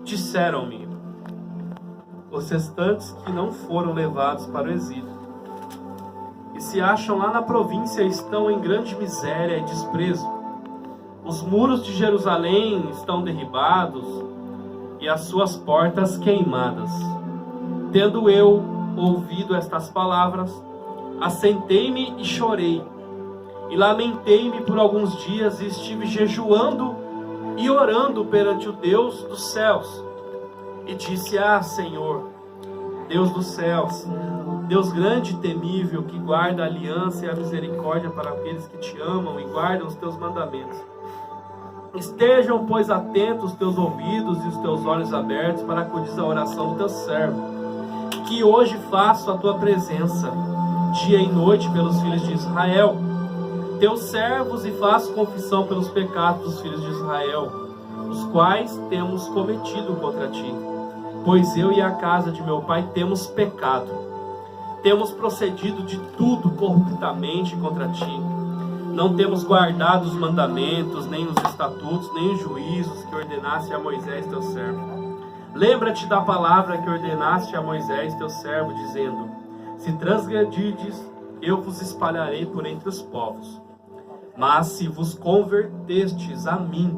disseram-me: os restantes que não foram levados para o exílio e se acham lá na província estão em grande miséria e desprezo. Os muros de Jerusalém estão derribados e as suas portas queimadas. Tendo eu ouvido estas palavras, assentei-me e chorei, e lamentei-me por alguns dias, e estive jejuando e orando perante o Deus dos céus. E disse: Senhor, Deus dos céus, Deus grande e temível, que guarda a aliança e a misericórdia para aqueles que te amam e guardam os teus mandamentos. Estejam, pois, atentos os teus ouvidos e os teus olhos abertos para acudir à oração do teu servo, que hoje faço a tua presença, dia e noite, pelos filhos de Israel, teus servos, e faço confissão pelos pecados dos filhos de Israel, os quais temos cometido contra ti. Pois eu e a casa de meu pai temos pecado, temos procedido de tudo corruptamente contra ti. Não temos guardado os mandamentos, nem os estatutos, nem os juízos que ordenaste a Moisés teu servo. Lembra-te da palavra que ordenaste a Moisés teu servo, dizendo: se transgredirdes, eu vos espalharei por entre os povos. Mas se vos convertestes a mim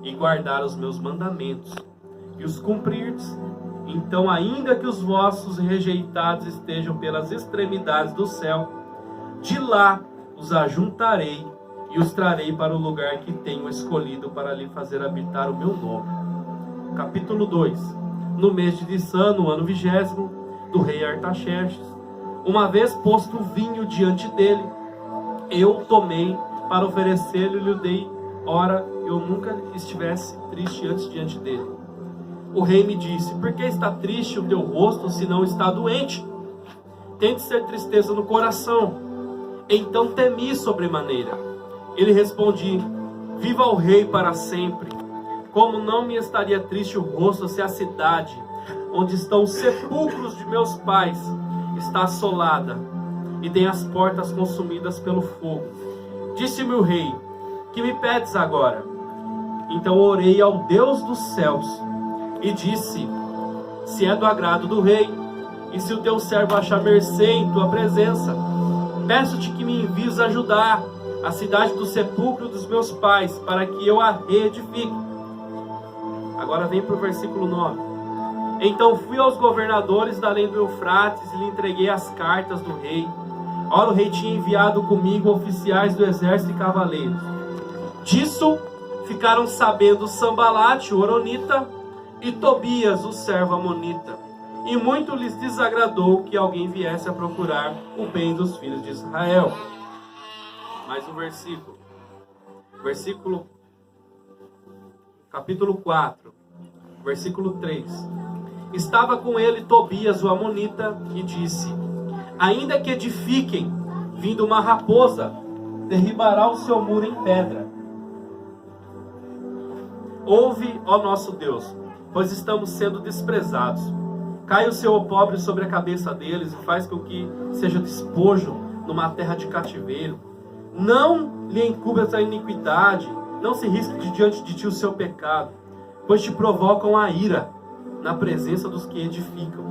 e guardar os meus mandamentos e os cumprirdes, então, ainda que os vossos rejeitados estejam pelas extremidades do céu, de lá os ajuntarei e os trarei para o lugar que tenho escolhido para lhe fazer habitar o meu nome. Capítulo 2. No mês de Nissan, no ano 20º, do rei Artaxerxes, uma vez posto o vinho diante dele, eu tomei para oferecer-lhe e lhe dei, ora eu nunca estivesse triste antes diante dele. O rei me disse: por que está triste o teu rosto, se não está doente? Tem de ser tristeza no coração. Então temi sobremaneira. Ele respondi: viva o rei para sempre. Como não me estaria triste o rosto, se a cidade onde estão os sepulcros de meus pais está assolada e tem as portas consumidas pelo fogo? Disse-me o rei: que me pedes agora? Então orei ao Deus dos céus e disse: se é do agrado do rei, e se o teu servo achar mercê em tua presença, peço-te que me envies ajudar a cidade do sepulcro dos meus pais, para que eu a reedifique. Agora vem para o versículo 9. Então fui aos governadores da além do Eufrates e lhe entreguei as cartas do rei. Ora, o rei tinha enviado comigo oficiais do exército e cavaleiros. Disso ficaram sabendo Sambalate, o horonita, e Tobias, o servo amonita. E muito lhes desagradou que alguém viesse a procurar o bem dos filhos de Israel. Mais um versículo. Capítulo 4, versículo 3. Estava com ele Tobias, o amonita, e disse: ainda que edifiquem, vindo uma raposa, derribará o seu muro em pedra. Ouve, ó nosso Deus, pois estamos sendo desprezados. Cai o seu opróbrio sobre a cabeça deles e faz com que seja despojo numa terra de cativeiro. Não lhe encubras a iniquidade, não se risque de diante de ti o seu pecado, pois te provocam a ira na presença dos que edificam.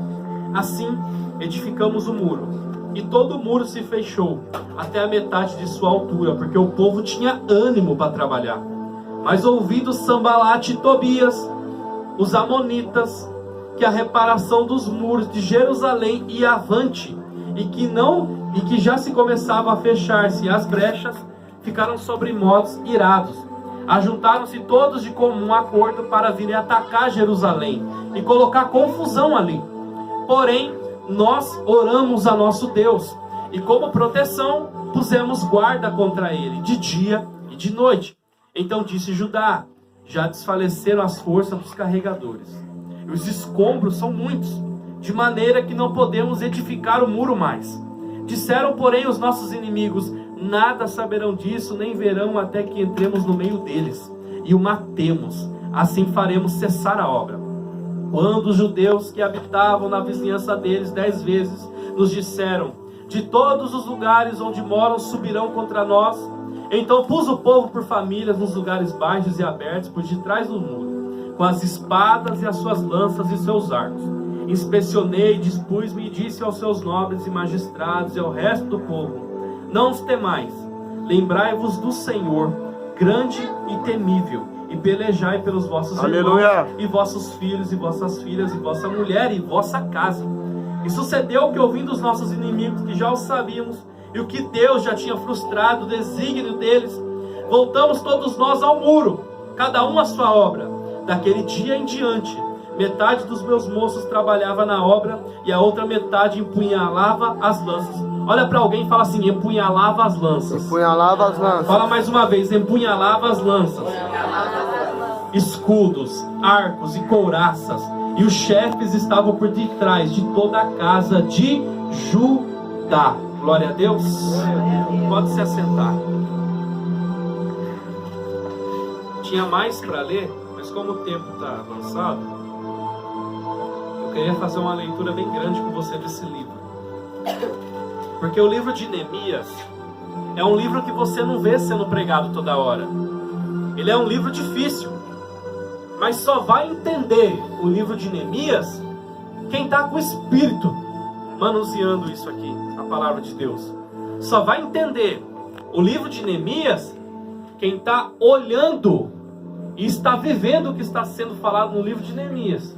Assim edificamos o muro, e todo o muro se fechou até a metade de sua altura, porque o povo tinha ânimo para trabalhar. Mas ouvindo Sambalate e Tobias, os amonitas, que a reparação dos muros de Jerusalém ia avante, e que já se começava a fechar-se as brechas, ficaram sobremodos irados. Ajuntaram-se todos de comum acordo para virem atacar Jerusalém e colocar confusão ali. Porém, nós oramos a nosso Deus, e como proteção pusemos guarda contra ele, de dia e de noite. Então disse Judá: já desfaleceram as forças dos carregadores, e os escombros são muitos, de maneira que não podemos edificar o muro mais. Disseram, porém, os nossos inimigos: nada saberão disso, nem verão até que entremos no meio deles e o matemos. Assim faremos cessar a obra. Quando os judeus que habitavam na vizinhança deles 10 vezes nos disseram: de todos os lugares onde moram subirão contra nós, então pus o povo por famílias nos lugares baixos e abertos por detrás do muro, com as espadas e as suas lanças e seus arcos. Inspecionei, dispus-me e disse aos seus nobres e magistrados e ao resto do povo: não os temais, lembrai-vos do Senhor, grande e temível, e pelejai pelos vossos irmãos, e vossos filhos, e vossas filhas, e vossa mulher, e vossa casa. E sucedeu que, ouvindo os nossos inimigos, que já o sabíamos, e o que Deus já tinha frustrado o desígnio deles, voltamos todos nós ao muro, cada um à sua obra. Daquele dia em diante, metade dos meus moços trabalhava na obra, e a outra metade empunhalava as lanças. Olha para alguém e fala assim: empunhalava as lanças. Empunhalava as lanças. Fala mais uma vez: empunhalava as lanças. Escudos, arcos e couraças. E os chefes estavam por detrás de toda a casa de Judá. Glória a Deus. Pode se assentar. Tinha mais para ler, mas como o tempo está avançado, eu queria fazer uma leitura bem grande com você desse livro. Porque o livro de Neemias é um livro que você não vê sendo pregado toda hora. Ele é um livro difícil, mas só vai entender o livro de Neemias quem está com o Espírito manuseando isso aqui, a palavra de Deus. Só vai entender o livro de Neemias quem está olhando e está vivendo o que está sendo falado no livro de Neemias.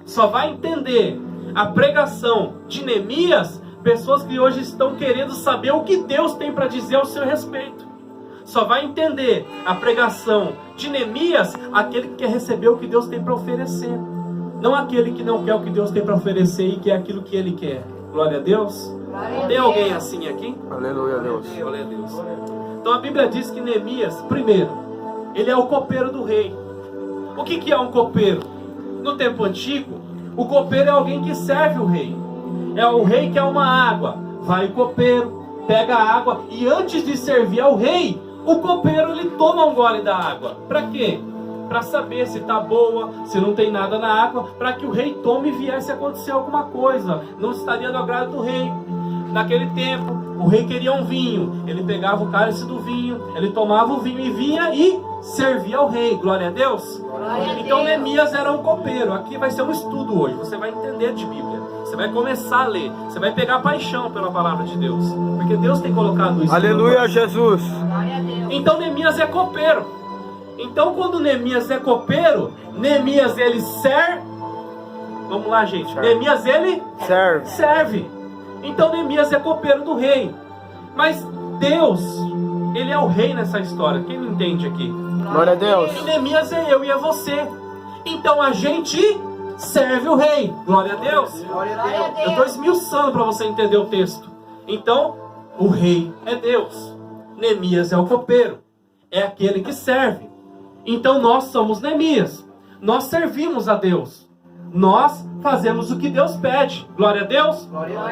Só vai entender a pregação de Neemias pessoas que hoje estão querendo saber o que Deus tem para dizer ao seu respeito. Só vai entender a pregação de Neemias aquele que quer receber o que Deus tem para oferecer. Não aquele que não quer o que Deus tem para oferecer e quer aquilo que ele quer. Glória a Deus. Tem alguém assim aqui? Aleluia a Deus. Glória a Deus. Então a Bíblia diz que Neemias, primeiro, ele é o copeiro do rei. O que é um copeiro? No tempo antigo, o copeiro é alguém que serve o rei. É o rei que é uma água. Vai o copeiro, pega a água e antes de servir ao rei, o copeiro ele toma um gole da água. Para quê? Para saber se está boa, se não tem nada na água, para que o rei tome e viesse a acontecer alguma coisa. Não estaria do agrado do rei. Naquele tempo, o rei queria um vinho. Ele pegava o cálice do vinho, ele tomava o vinho e vinha e servia ao rei. Glória a Deus. Então Neemias era um copeiro. Aqui vai ser um estudo hoje. Você vai entender de Bíblia. Você vai começar a ler. Você vai pegar paixão pela palavra de Deus. Porque Deus tem colocado isso. Aleluia, Jesus. Então Neemias é copeiro. Então quando Neemias é copeiro, Neemias ele serve. Vamos lá, gente. Neemias ele serve. Então Neemias é copeiro do rei. Mas Deus, ele é o rei nessa história. Quem me entende aqui? Glória a Deus. E Neemias é eu e é você. Então a gente serve o rei. Glória a Deus. Glória a Deus. Eu estou esmiuçando para você entender o texto. Então, o rei é Deus. Neemias é o copeiro. É aquele que serve. Então nós somos Neemias. Nós servimos a Deus. Nós fazemos o que Deus pede. Glória a Deus.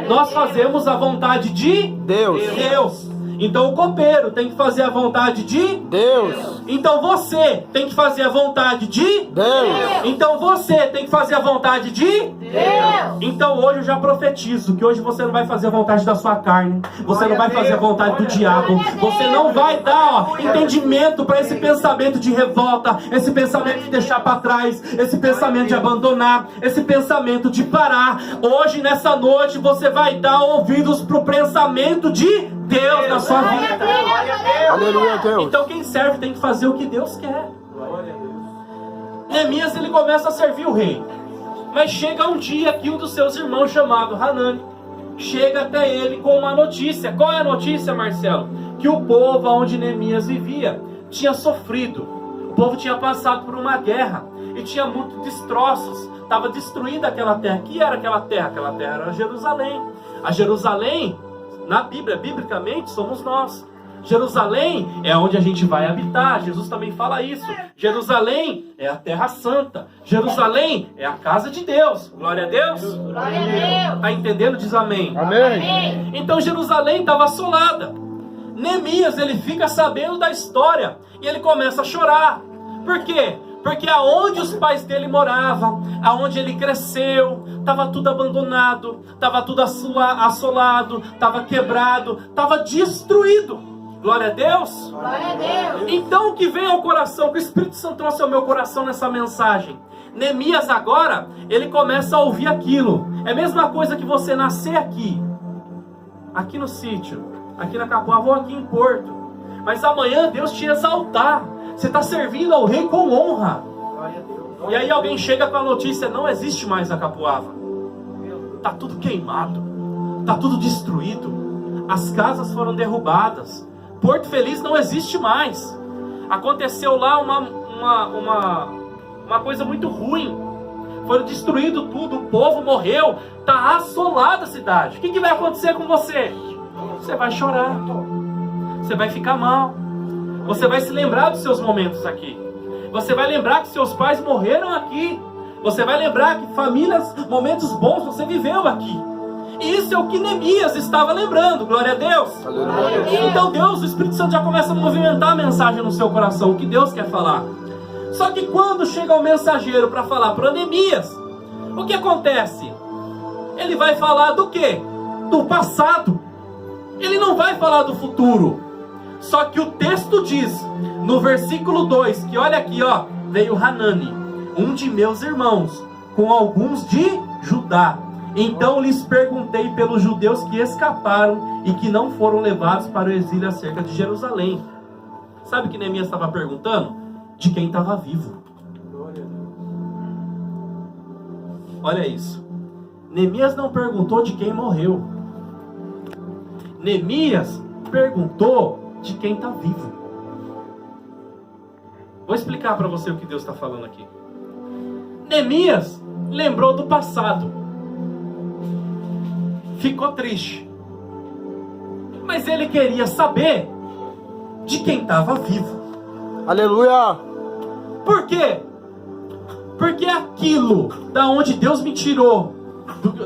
Nós fazemos a vontade de Deus. Então o copeiro tem que fazer a vontade de Deus. Então você tem que fazer a vontade de Deus. Então você tem que fazer a vontade de Deus. Então hoje eu já profetizo que hoje você não vai fazer a vontade da sua carne. Você não vai fazer a vontade do diabo. Você não vai dar entendimento para esse pensamento de revolta, esse pensamento de deixar para trás, esse pensamento de abandonar, esse pensamento de parar. Hoje, nessa noite, você vai dar ouvidos para o pensamento de Deus na sua vida. Aleluia, Deus. Então quem serve tem que fazer o que Deus quer. Neemias ele começa a servir o rei. Mas chega um dia que um dos seus irmãos chamado Hanani chega até ele com uma notícia. Qual é a notícia, Marcelo? Que o povo onde Neemias vivia tinha sofrido. O povo tinha passado por uma guerra e tinha muitos destroços. Estava destruída aquela terra. O que era aquela terra? Aquela terra era Jerusalém. A Jerusalém, na Bíblia, biblicamente, somos nós. Jerusalém é onde a gente vai habitar. Jesus também fala isso. Jerusalém é a terra santa. Jerusalém é a casa de Deus. Glória a Deus. Glória a Deus. Está entendendo? Diz amém. Amém. Então Jerusalém estava assolada. Neemias ele fica sabendo da história e ele começa a chorar. Por quê? Porque aonde os pais dele moravam, aonde ele cresceu, estava tudo abandonado, estava tudo assolado, estava quebrado, estava destruído. Glória a Deus. Glória a Deus. Então o que veio ao coração, que o Espírito Santo trouxe ao meu coração nessa mensagem, Neemias agora, ele começa a ouvir aquilo. É a mesma coisa que você nascer aqui no sítio, aqui na Capoava ou aqui em Porto. Mas amanhã Deus te exaltar. Você está servindo ao rei com honra. E aí alguém chega com a notícia: não existe mais a Capoava. Está tudo queimado. Está tudo destruído. As casas foram derrubadas. Porto Feliz não existe mais. Aconteceu lá uma coisa muito ruim. Foi destruído tudo, o povo morreu, está assolada a cidade. O que vai acontecer com você? Você vai chorar, você vai ficar mal, você vai se lembrar dos seus momentos aqui, você vai lembrar que seus pais morreram aqui, você vai lembrar que famílias, momentos bons você viveu aqui. E isso é o que Neemias estava lembrando. Glória a Deus. Aleluia. Então Deus, o Espírito Santo já começa a movimentar a mensagem no seu coração, o que Deus quer falar. Só que quando chega o mensageiro para falar para Neemias, o que acontece? Ele vai falar do quê? Do passado. Ele não vai falar do futuro. Só que o texto diz, no versículo 2, que olha aqui, ó, veio Hanani, um de meus irmãos, com alguns de Judá. Então lhes perguntei pelos judeus que escaparam e que não foram levados para o exílio acerca de Jerusalém. Sabe o que Neemias estava perguntando? De quem estava vivo. Olha isso. Neemias não perguntou de quem morreu. Neemias perguntou de quem está vivo. Vou explicar para você o que Deus está falando aqui. Neemias lembrou do passado. Ficou triste. Mas ele queria saber de quem estava vivo. Aleluia. Por quê? Porque aquilo da onde Deus me tirou,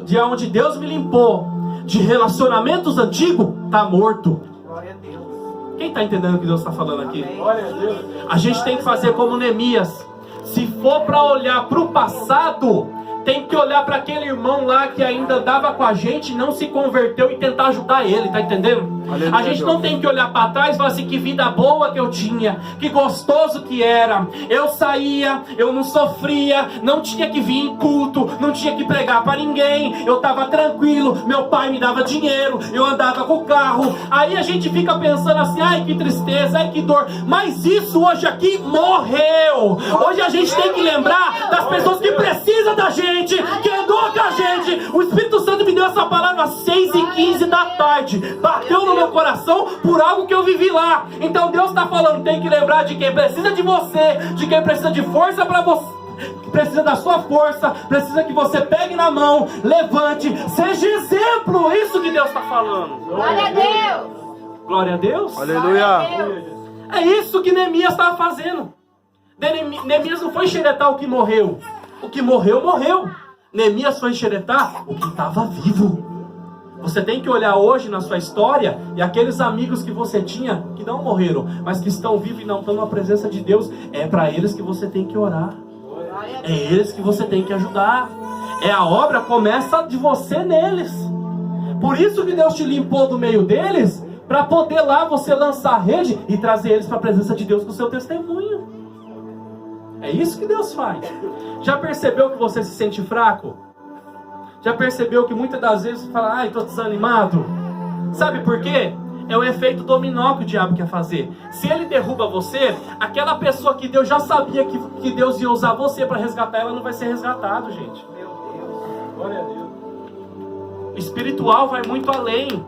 de onde Deus me limpou, de relacionamentos antigos, está morto. Quem está entendendo o que Deus está falando aqui? A gente tem que fazer como Neemias. Se for para olhar para o passado, tem que olhar para aquele irmão lá que ainda andava com a gente, não se converteu, e tentar ajudar ele, tá entendendo? A gente não tem que olhar para trás e falar assim: que vida boa que eu tinha, que gostoso que era, eu saía, eu não sofria, não tinha que vir em culto, não tinha que pregar para ninguém, eu estava tranquilo, meu pai me dava dinheiro, eu andava com o carro. Aí a gente fica pensando assim: ai que tristeza, ai que dor. Mas isso hoje aqui morreu. Hoje a gente tem que lembrar das pessoas que precisam da gente, que andou com a gente. O Espírito Santo me deu essa palavra às 6h15 da tarde, bateu no meu coração por algo que eu vivi lá. Então Deus está falando: tem que lembrar de quem precisa de você, de quem precisa de força para você, precisa da sua força, precisa que você pegue na mão, levante, seja exemplo. Isso que Deus está falando. Glória a Deus. Glória a Deus. Aleluia. É isso que Neemias estava fazendo. Neemias não foi xeretar o que morreu. O que morreu, morreu. Neemias foi xeretar o que estava vivo. Você tem que olhar hoje na sua história, e aqueles amigos que você tinha, que não morreram, mas que estão vivos e não estão na presença de Deus, é para eles que você tem que orar. É eles que você tem que ajudar. É a obra começa de você neles. Por isso que Deus te limpou do meio deles, para poder lá você lançar a rede e trazer eles para a presença de Deus com o seu testemunho. É isso que Deus faz. Já percebeu que você se sente fraco? Já percebeu que muitas das vezes você fala: ai, estou desanimado? Sabe por quê? É o efeito dominó que o diabo quer fazer. Se ele derruba você, aquela pessoa que Deus já sabia que Deus ia usar você para resgatar, ela não vai ser resgatada, gente. Meu Deus. Glória a Deus. Espiritual vai muito além.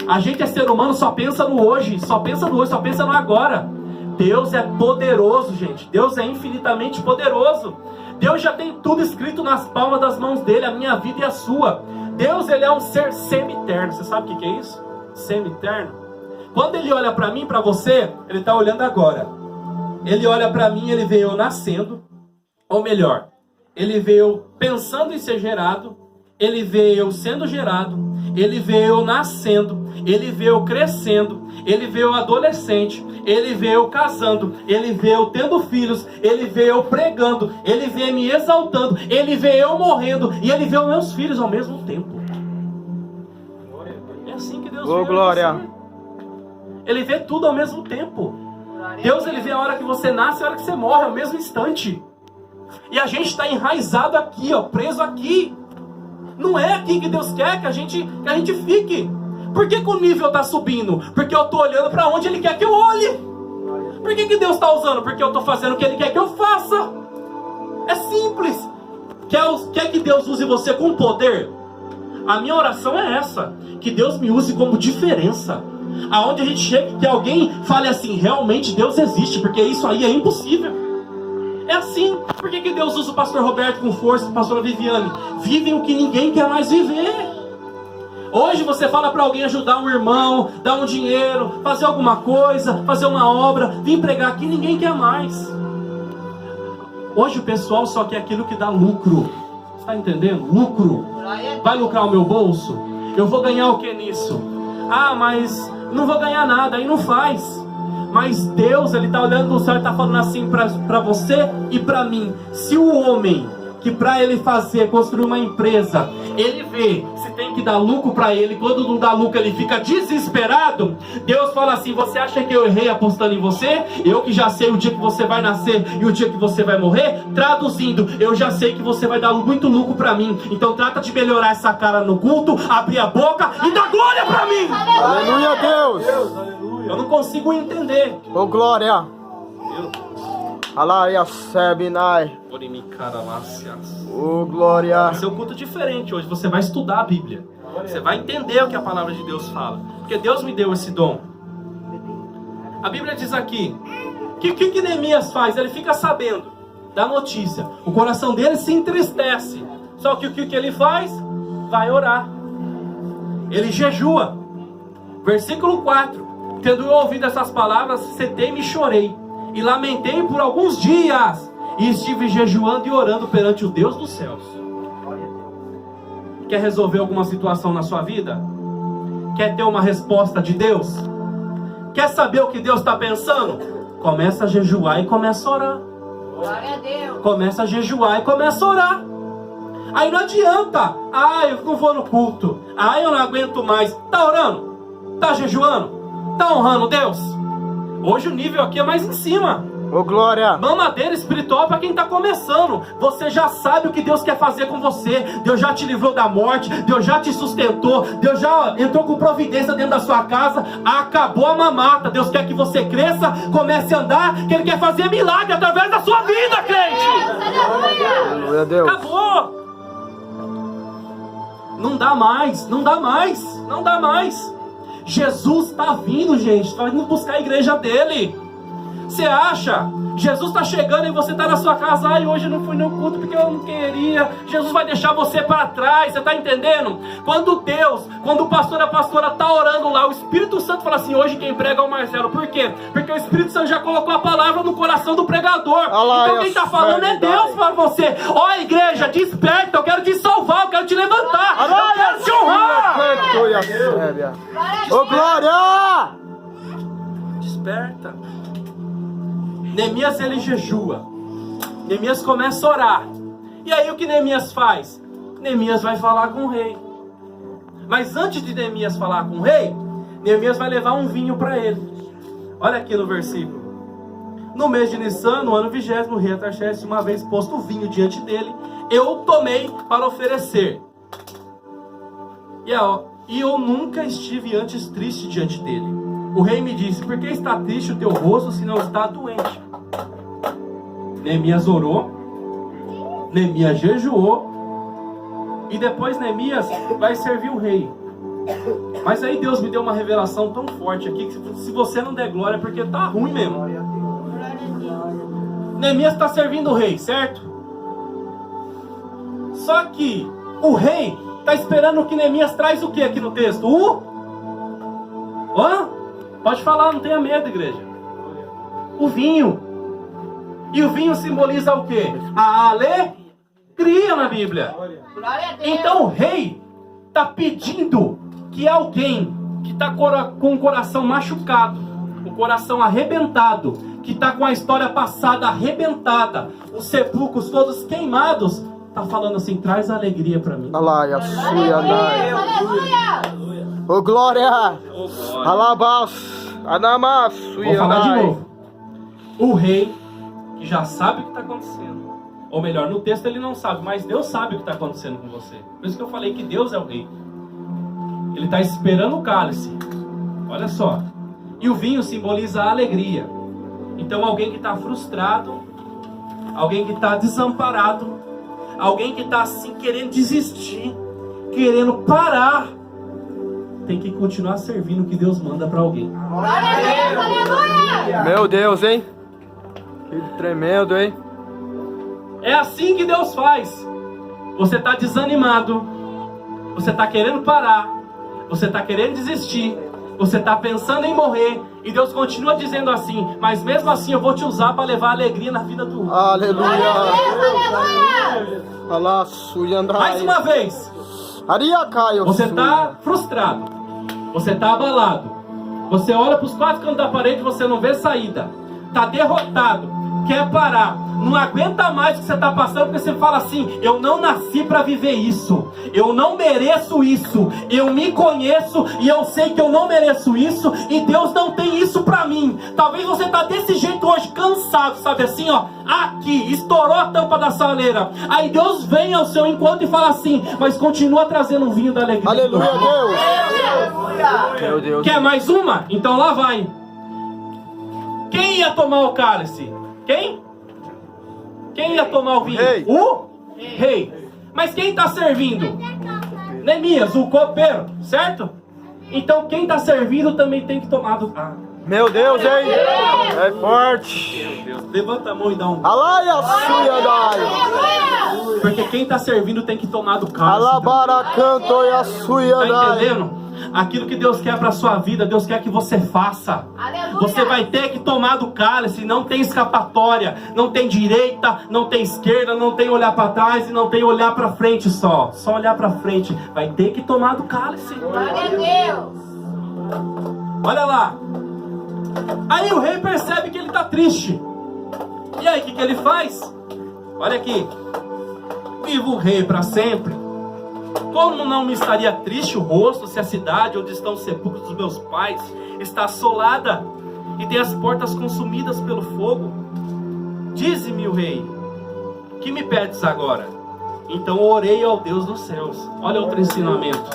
A gente é ser humano, só pensa no hoje, só pensa no agora. Deus é poderoso, gente. Deus é infinitamente poderoso. Deus já tem tudo escrito nas palmas das mãos dele, a minha vida e a sua. Deus, ele é um ser semi-eterno. Você sabe o que é isso? Semi-eterno. Quando ele olha para mim, para você, ele está olhando agora. Ele olha para mim, ele vê eu nascendo, ou melhor, ele vê eu pensando em ser gerado, ele vê eu sendo gerado, ele vê eu nascendo, ele vê eu crescendo, ele vê eu adolescente, ele vê eu casando, ele vê eu tendo filhos, ele vê eu pregando, ele vê me exaltando, ele vê eu morrendo, e ele vê os meus filhos ao mesmo tempo. É assim que Deus vê glória. você. Ele vê tudo ao mesmo tempo. Deus, ele vê a hora que você nasce e a hora que você morre, ao mesmo instante. E a gente está enraizado aqui, ó, preso aqui. Não é aqui que Deus quer que a gente fique. Por que o nível está subindo? Porque eu estou olhando para onde Ele quer que eu olhe. Por que Deus está usando? Porque eu estou fazendo o que Ele quer que eu faça. É simples. Quer que Deus use você com poder? A minha oração é essa. Que Deus me use como diferença. Aonde a gente chega, que alguém fale assim, realmente Deus existe, porque isso aí é impossível. É assim. Por que Deus usa o pastor Roberto com força, a pastora Viviane? Vivem o que ninguém quer mais viver. Hoje você fala para alguém ajudar um irmão, dar um dinheiro, fazer alguma coisa, fazer uma obra, vir pregar aqui, ninguém quer mais. Hoje o pessoal só quer aquilo que dá lucro. Está entendendo? Lucro. Vai lucrar o meu bolso? Eu vou ganhar o que nisso? Ah, mas não vou ganhar nada, aí não faz. Mas Deus, Ele está olhando no céu e está falando assim para você e para mim. Se o homem, que para ele fazer, construir uma empresa, ele vê se tem que dar lucro para ele, quando não dá lucro ele fica desesperado. Deus fala assim, você acha que eu errei apostando em você? Eu que já sei o dia que você vai nascer e o dia que você vai morrer? Traduzindo, eu já sei que você vai dar muito lucro para mim. Então trata de melhorar essa cara no culto, abrir a boca e dar glória para mim. Aleluia, Deus. Eu não consigo entender. Ô, glória. Alaia Sebinai. Ô, glória. Vai ser um culto diferente hoje. Você vai estudar a Bíblia. Você vai entender o que a palavra de Deus fala. Porque Deus me deu esse dom. A Bíblia diz aqui que o que Neemias faz? Ele fica sabendo da notícia. O coração dele se entristece. Só que o que ele faz? Vai orar. Ele jejua. Versículo 4. Tendo eu ouvido essas palavras, sentei-me e chorei. E lamentei por alguns dias. E estive jejuando e orando perante o Deus dos céus. Quer resolver alguma situação na sua vida? Quer ter uma resposta de Deus? Quer saber o que Deus está pensando? Começa a jejuar e começa a orar. Glória a Deus. Começa a jejuar e começa a orar. Aí não adianta. Ah, eu não vou no culto. Ah, eu não aguento mais. Tá orando? Tá jejuando? Tá honrando Deus? Hoje o nível aqui é mais em cima. Ô, glória. Mamadeira espiritual para quem está começando. Você já sabe o que Deus quer fazer com você. Deus já te livrou da morte. Deus já te sustentou. Deus já entrou com providência dentro da sua casa. Acabou a mamata. Deus quer que você cresça, comece a andar, que Ele quer fazer milagre através da sua vida, crente. Aleluia, Deus. Acabou. Não dá mais. Não dá mais. Não dá mais. Jesus está vindo, gente. Está vindo buscar a igreja dele. Você acha? Jesus está chegando e você está na sua casa. Ai, hoje eu não fui no culto porque eu não queria. Jesus vai deixar você para trás. Você está entendendo? Quando o pastor e a pastora está orando lá, o Espírito Santo fala assim, hoje quem prega é o Marcelo. Por quê? Porque o Espírito Santo já colocou a palavra no coração do pregador. Então quem está falando é Deus para você. Ó, igreja, desperta. Eu quero te salvar, eu quero te levantar. Eu quero te honrar. Ô, glória. Desperta. Neemias, ele jejua. Neemias começa a orar. E aí o que Neemias faz? Neemias vai falar com o rei. Mas antes de Neemias falar com o rei, Neemias vai levar um vinho para ele. Olha aqui no versículo. No mês de Nissan, no ano 20º, o rei Artaxerxes, uma vez posto o vinho diante dele, eu o tomei para oferecer. E eu nunca estive antes triste diante dele. O rei me disse, por que está triste o teu rosto se não está doente? Neemias orou, Neemias jejuou, e depois Neemias vai servir o rei. Mas aí Deus me deu uma revelação tão forte aqui, que se você não der glória é porque tá ruim mesmo. Neemias está servindo o rei, certo? Só que o rei está esperando que Neemias traz o que aqui no texto? Pode falar, não tenha medo, igreja. O vinho. E o vinho simboliza o quê? A alegria na Bíblia. Glória a Deus. Então o rei está pedindo que alguém que está com o coração machucado, o coração arrebentado, que está com a história passada arrebentada, os sepulcros todos queimados, está falando assim, traz alegria para mim. Alaia Suyanai. Aleluia. Ô, glória. Alabas. Anamas. Vou falar de novo. O rei, que já sabe o que está acontecendo, Ou melhor, no texto ele não sabe, mas Deus sabe o que está acontecendo com você. Por isso que eu falei que Deus é o rei. Ele está esperando o cálice. Olha só. E o vinho simboliza a alegria. Então alguém que está frustrado, alguém que está desamparado, alguém que está assim querendo desistir, querendo parar, tem que continuar servindo o que Deus manda para alguém. Glória a Deus, aleluia! Meu Deus, hein? Que tremendo, hein? É assim que Deus faz. Você está desanimado, você está querendo parar, você está querendo desistir, você está pensando em morrer, e Deus continua dizendo assim: mas mesmo assim eu vou te usar para levar alegria na vida do outro. Aleluia. Aleluia! Mais uma vez, você está frustrado, você está abalado, você olha para os quatro cantos da parede e você não vê saída, está derrotado, quer parar, não aguenta mais o que você está passando, porque você fala assim: eu não nasci para viver isso, eu não mereço isso, eu me conheço e eu sei que eu não mereço isso, e Deus não tem isso para mim. Talvez você está desse jeito hoje, cansado, sabe assim, ó, aqui, estourou a tampa da saleira, aí Deus vem ao seu encontro e fala assim: mas continua trazendo um vinho da alegria. Aleluia, Deus. Meu Deus. Quer mais uma? Então lá vai. Quem ia tomar o cálice? Quem? Quem ia tomar o vinho? Rei. O rei. Mas quem está servindo? Neemias, o copeiro, certo? Então quem está servindo também tem que tomar do... Meu Deus, hein? É forte. Meu Deus, levanta a mão e dá um... Alaia, suia, dai. Porque quem está servindo tem que tomar do cálice. Alabara, canto e a suia, Tá dai. entendendo? Aquilo que Deus quer para sua vida, Deus quer que você faça. Aleluia. Você vai ter que tomar do cálice, não tem escapatória, não tem direita, não tem esquerda, não tem olhar para trás e não tem olhar para frente só olhar para frente. Vai ter que tomar do cálice. Glória a Deus! Olha lá. Aí o rei percebe que ele está triste. E aí o que ele faz? Olha aqui. Viva o rei para sempre. Como não me estaria triste o rosto se a cidade onde estão os sepulcros dos meus pais está assolada e tem as portas consumidas pelo fogo? Dize-me, o rei, que me pedes agora? Então orei ao Deus dos céus. Olha outro ensinamento.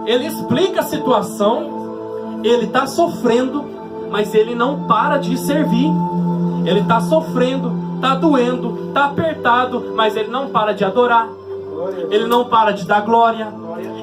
Ele explica a situação, ele está sofrendo, mas ele não para de servir. Ele está sofrendo, está doendo, está apertado, mas ele não para de adorar. Ele não para de dar glória.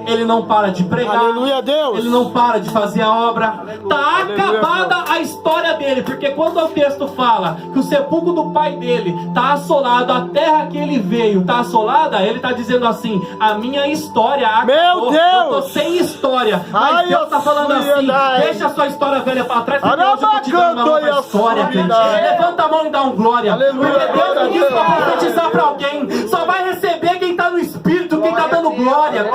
Ele não para de pregar. Aleluia, Deus. Ele não para de fazer a obra. Está acabada a história dele. Porque quando o texto fala que o sepulcro do pai dele está assolado, a terra que ele veio está assolada, ele está dizendo assim: a minha história acabou. Meu Deus. Eu estou sem história. Mas Ai, Deus está falando assim: deixa a sua história velha para trás, porque hoje eu estou te dando uma nova história, crente. Levanta a mão e dá um glória. Aleluia. Porque Deus me disse para profetizar para alguém. Só vai receber quem está no Espírito, quem está dando glória.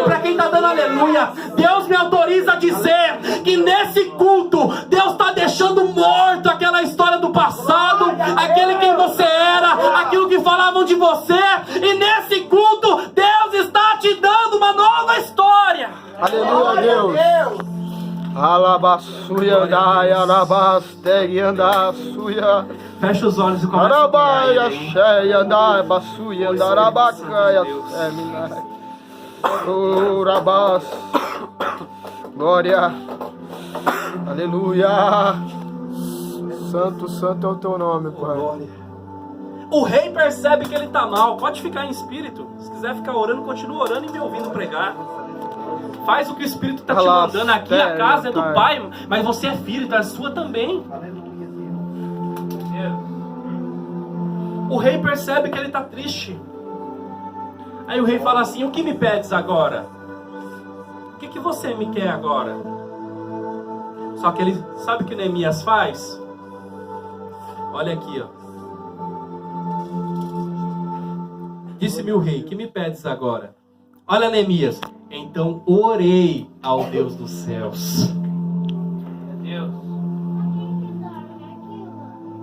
Para quem está dando aleluia. Deus me autoriza a dizer que nesse culto Deus está deixando morto aquela história do passado, aquele quem você era, aquilo que falavam de você, e nesse culto Deus está te dando uma nova história. Aleluia, Deus. Alabassuia, dai, alabasteg, andassuia. Fecha os olhos e começa a Arabaia, orar, hein? cheia, dai, bassuia, andarabacaia, seminai. Urabas. Glória. Aleluia. Santo, santo é o teu nome, Pai. O rei percebe que ele está mal. Pode ficar em espírito. Se quiser ficar orando, continua orando e me ouvindo pregar. Faz o que o Espírito está te mandando. Aqui a casa é do Pai, mas você é filho, então é sua também. O rei percebe que ele está triste. Aí o rei fala assim: o que me pedes agora? O que você me quer agora? Só que ele sabe o que Neemias faz? Olha aqui, ó. Disse-me o rei: que me pedes agora? Olha, Neemias. Então orei ao Deus dos céus. Deus.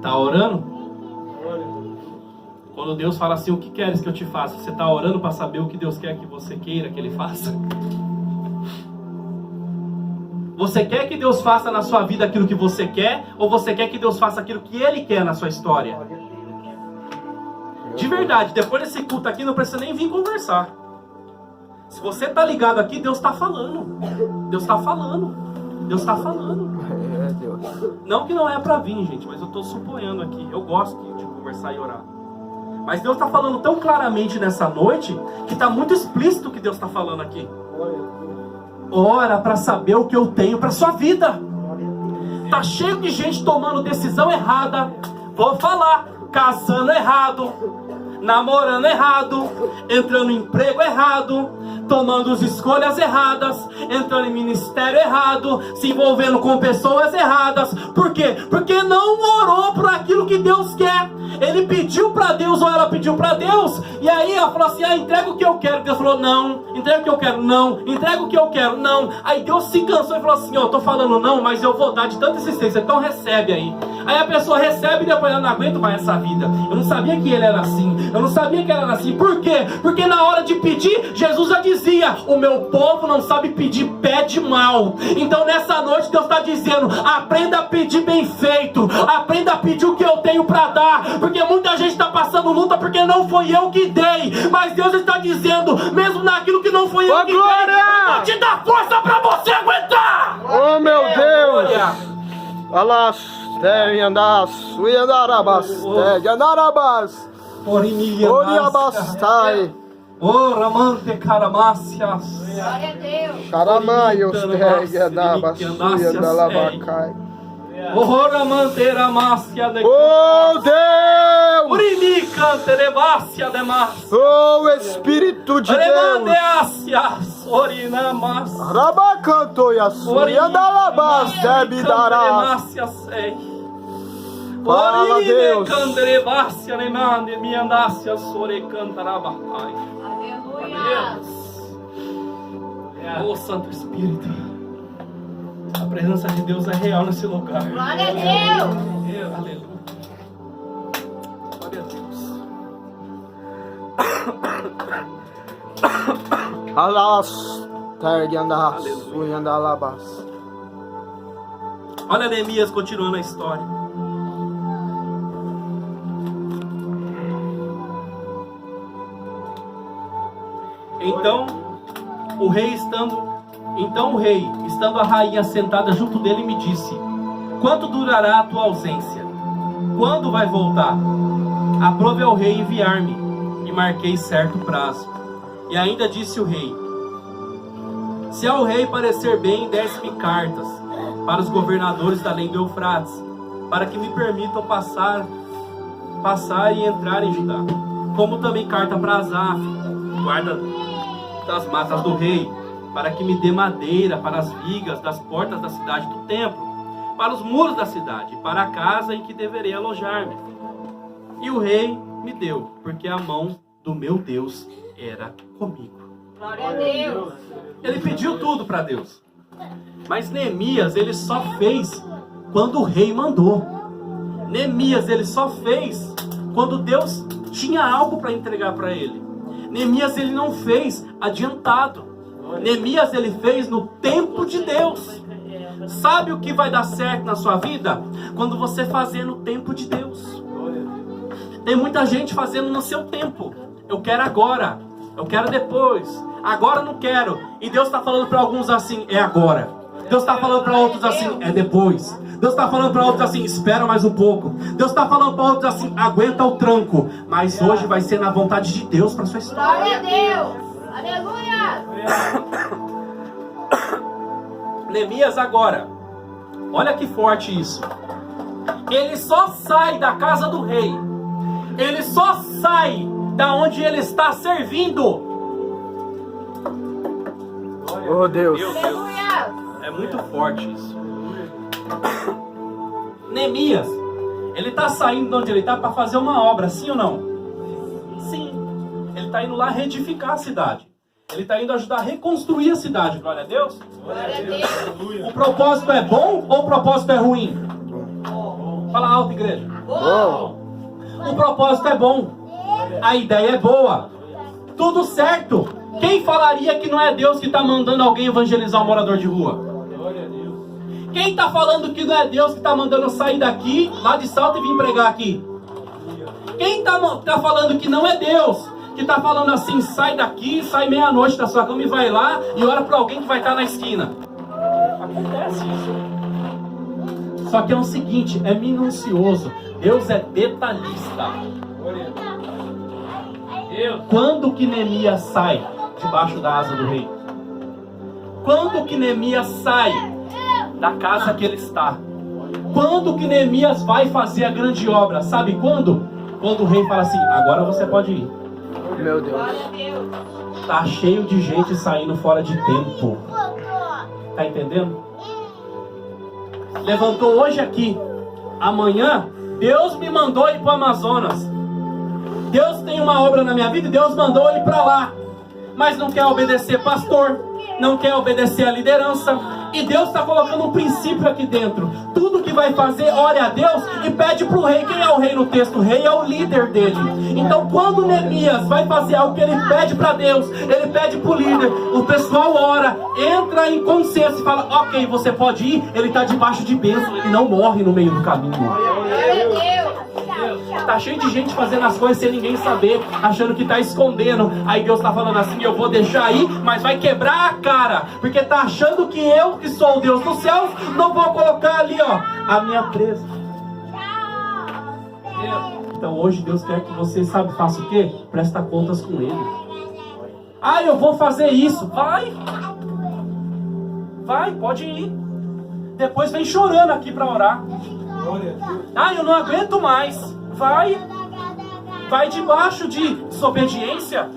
Tá orando? Quando Deus fala assim: o que queres que eu te faça? Você está orando para saber o que Deus quer que você queira que Ele faça? Você quer que Deus faça na sua vida aquilo que você quer? Ou você quer que Deus faça aquilo que Ele quer na sua história? De verdade, depois desse culto aqui não precisa nem vir conversar. Se você tá ligado aqui, Deus tá falando. Deus tá falando. Deus tá falando. É, Deus. Não que não é pra vir, gente, mas eu tô suponhando aqui. Eu gosto de conversar e orar. Mas Deus tá falando tão claramente nessa noite que tá muito explícito o que Deus tá falando aqui. Ora pra saber o que eu tenho pra sua vida. Tá cheio de gente tomando decisão errada. Vou falar, casando errado, namorando errado, entrando em emprego errado, tomando as escolhas erradas, entrando em ministério errado, se envolvendo com pessoas erradas. Por quê? Porque não orou por aquilo que Deus quer. Ele pediu para Deus, ou ela pediu para Deus, e aí ela falou assim: entrega o que eu quero. Deus falou: não. Entrega o que eu quero, não. Entrega o que eu quero, não. Aí Deus se cansou e falou assim: eu tô falando não, mas eu vou dar de tanta insistência, então recebe aí. Aí a pessoa recebe e depois ela não aguenta mais essa vida. Eu não sabia que ele era assim, eu não sabia que ele era assim. Por quê? Porque na hora de pedir, Jesus já dizia: o meu povo não sabe pedir, pede mal. Então nessa noite Deus está dizendo: aprenda a pedir bem feito, aprenda a pedir o que eu tenho para dar. Porque muita gente está passando luta porque não foi eu que dei. Mas Deus está dizendo, mesmo naquilo que não foi eu que dei, eu vou te dar força para você aguentar. Oh meu Deus! Alas, andas, suyandarabas, andarabas, oriabastai, Oramante caramácias. Glória a Deus. Charamaios, andarabas, suyandalabacai. Oramante ramácia de Oh Deus! Urimica terevácia de mas. Oh Espírito de Deus! Remandeácias, orinamas. Rabacanto e a suyandalabas, debidarás. Fala, Deus. Canderevácia, nemande, miandácia, sore cantarabatai. Aleluia. Oh Santo Espírito. A presença de Deus é real nesse lugar. Glória a Deus. Aleluia. Glória a Deus. Alas, tergiandas, suyandalabas. Olha Neemias continuando a história. Então o rei, estando a rainha sentada junto dele, me disse: quanto durará a tua ausência? Quando vai voltar? Aprove ao rei enviar-me, e marquei certo prazo. E ainda disse o rei: se ao rei parecer bem, desce-me cartas para os governadores da além do Eufrates, para que me permitam passar e entrar em Judá, como também carta para Asaf, guarda das matas do rei, para que me dê madeira para as vigas das portas da cidade do templo, para os muros da cidade, para a casa em que deverei alojar-me. E o rei me deu, porque a mão do meu Deus era comigo. Glória a Deus. Ele pediu tudo para Deus. Mas Neemias, ele só fez quando o rei mandou. Neemias, ele só fez quando Deus tinha algo para entregar para ele. Neemias, ele não fez adiantado. Neemias, ele fez no tempo de Deus. Sabe o que vai dar certo na sua vida? Quando você fazer no tempo de Deus. Tem muita gente fazendo no seu tempo. Eu quero agora, eu quero depois, agora eu não quero. E Deus está falando para alguns assim: é agora. Deus está falando para outros assim: é depois. Deus está falando para outros assim: espera mais um pouco. Deus está falando para outros assim: aguenta o tranco. Mas hoje vai ser na vontade de Deus para sua história. Glória a Deus. Aleluia. Neemias agora, olha que forte isso. Ele só sai da casa do rei. Ele só sai da onde ele está servindo. Oh Deus! Aleluia. É muito forte isso. Neemias, ele está saindo de onde ele está para fazer uma obra, sim ou não? Sim. Ele está indo lá reedificar a cidade. Ele está indo ajudar a reconstruir a cidade. Glória a Deus. Glória a Deus. O propósito é bom ou o propósito é ruim? Fala alto, igreja. Bom! O propósito é bom. A ideia é boa. Tudo certo. Quem falaria que não é Deus que está mandando alguém evangelizar um morador de rua? Quem está falando que não é Deus que está mandando eu sair daqui, lá de Salto, e vir pregar aqui? quem tá falando que não é Deus, que tá falando assim, sai daqui, sai meia-noite da sua cama e vai lá e ora para alguém que vai estar na esquina. Acontece isso. Só que é o seguinte, é minucioso. Deus é detalhista. Quando que Neemias sai debaixo da asa do rei? Quando que Neemias sai da casa que ele está? Quando que Neemias vai fazer a grande obra? Sabe quando? Quando o rei fala assim, agora você pode ir. Meu Deus. Glória a Deus. Tá cheio de gente saindo fora de tempo. Tá entendendo? Levantou hoje aqui. Amanhã, Deus me mandou ir para o Amazonas. Deus tem uma obra na minha vida e Deus mandou ir para lá. Mas não quer obedecer pastor, não quer obedecer a liderança. E Deus está colocando um princípio aqui dentro. Tudo que vai fazer, ore a Deus e pede para o rei. Quem é o rei no texto? O rei é o líder dele. Então quando Neemias vai fazer algo que ele pede para Deus, ele pede para o líder, o pessoal ora, entra em consenso e fala, ok, você pode ir. Ele está debaixo de bênção, ele não morre no meio do caminho. Glória a Deus. Tá cheio de gente fazendo as coisas sem ninguém saber, achando que tá escondendo. Aí Deus tá falando assim, eu vou deixar aí, mas vai quebrar a cara, porque tá achando que eu, que sou o Deus dos céus, não vou colocar ali, ó, a minha presa. Então hoje Deus quer que você, sabe, faça o quê? Presta contas com Ele. Ah, eu vou fazer isso. Vai, pode ir. Depois vem chorando aqui para orar. Ah, eu não aguento mais. Vai debaixo de desobediência.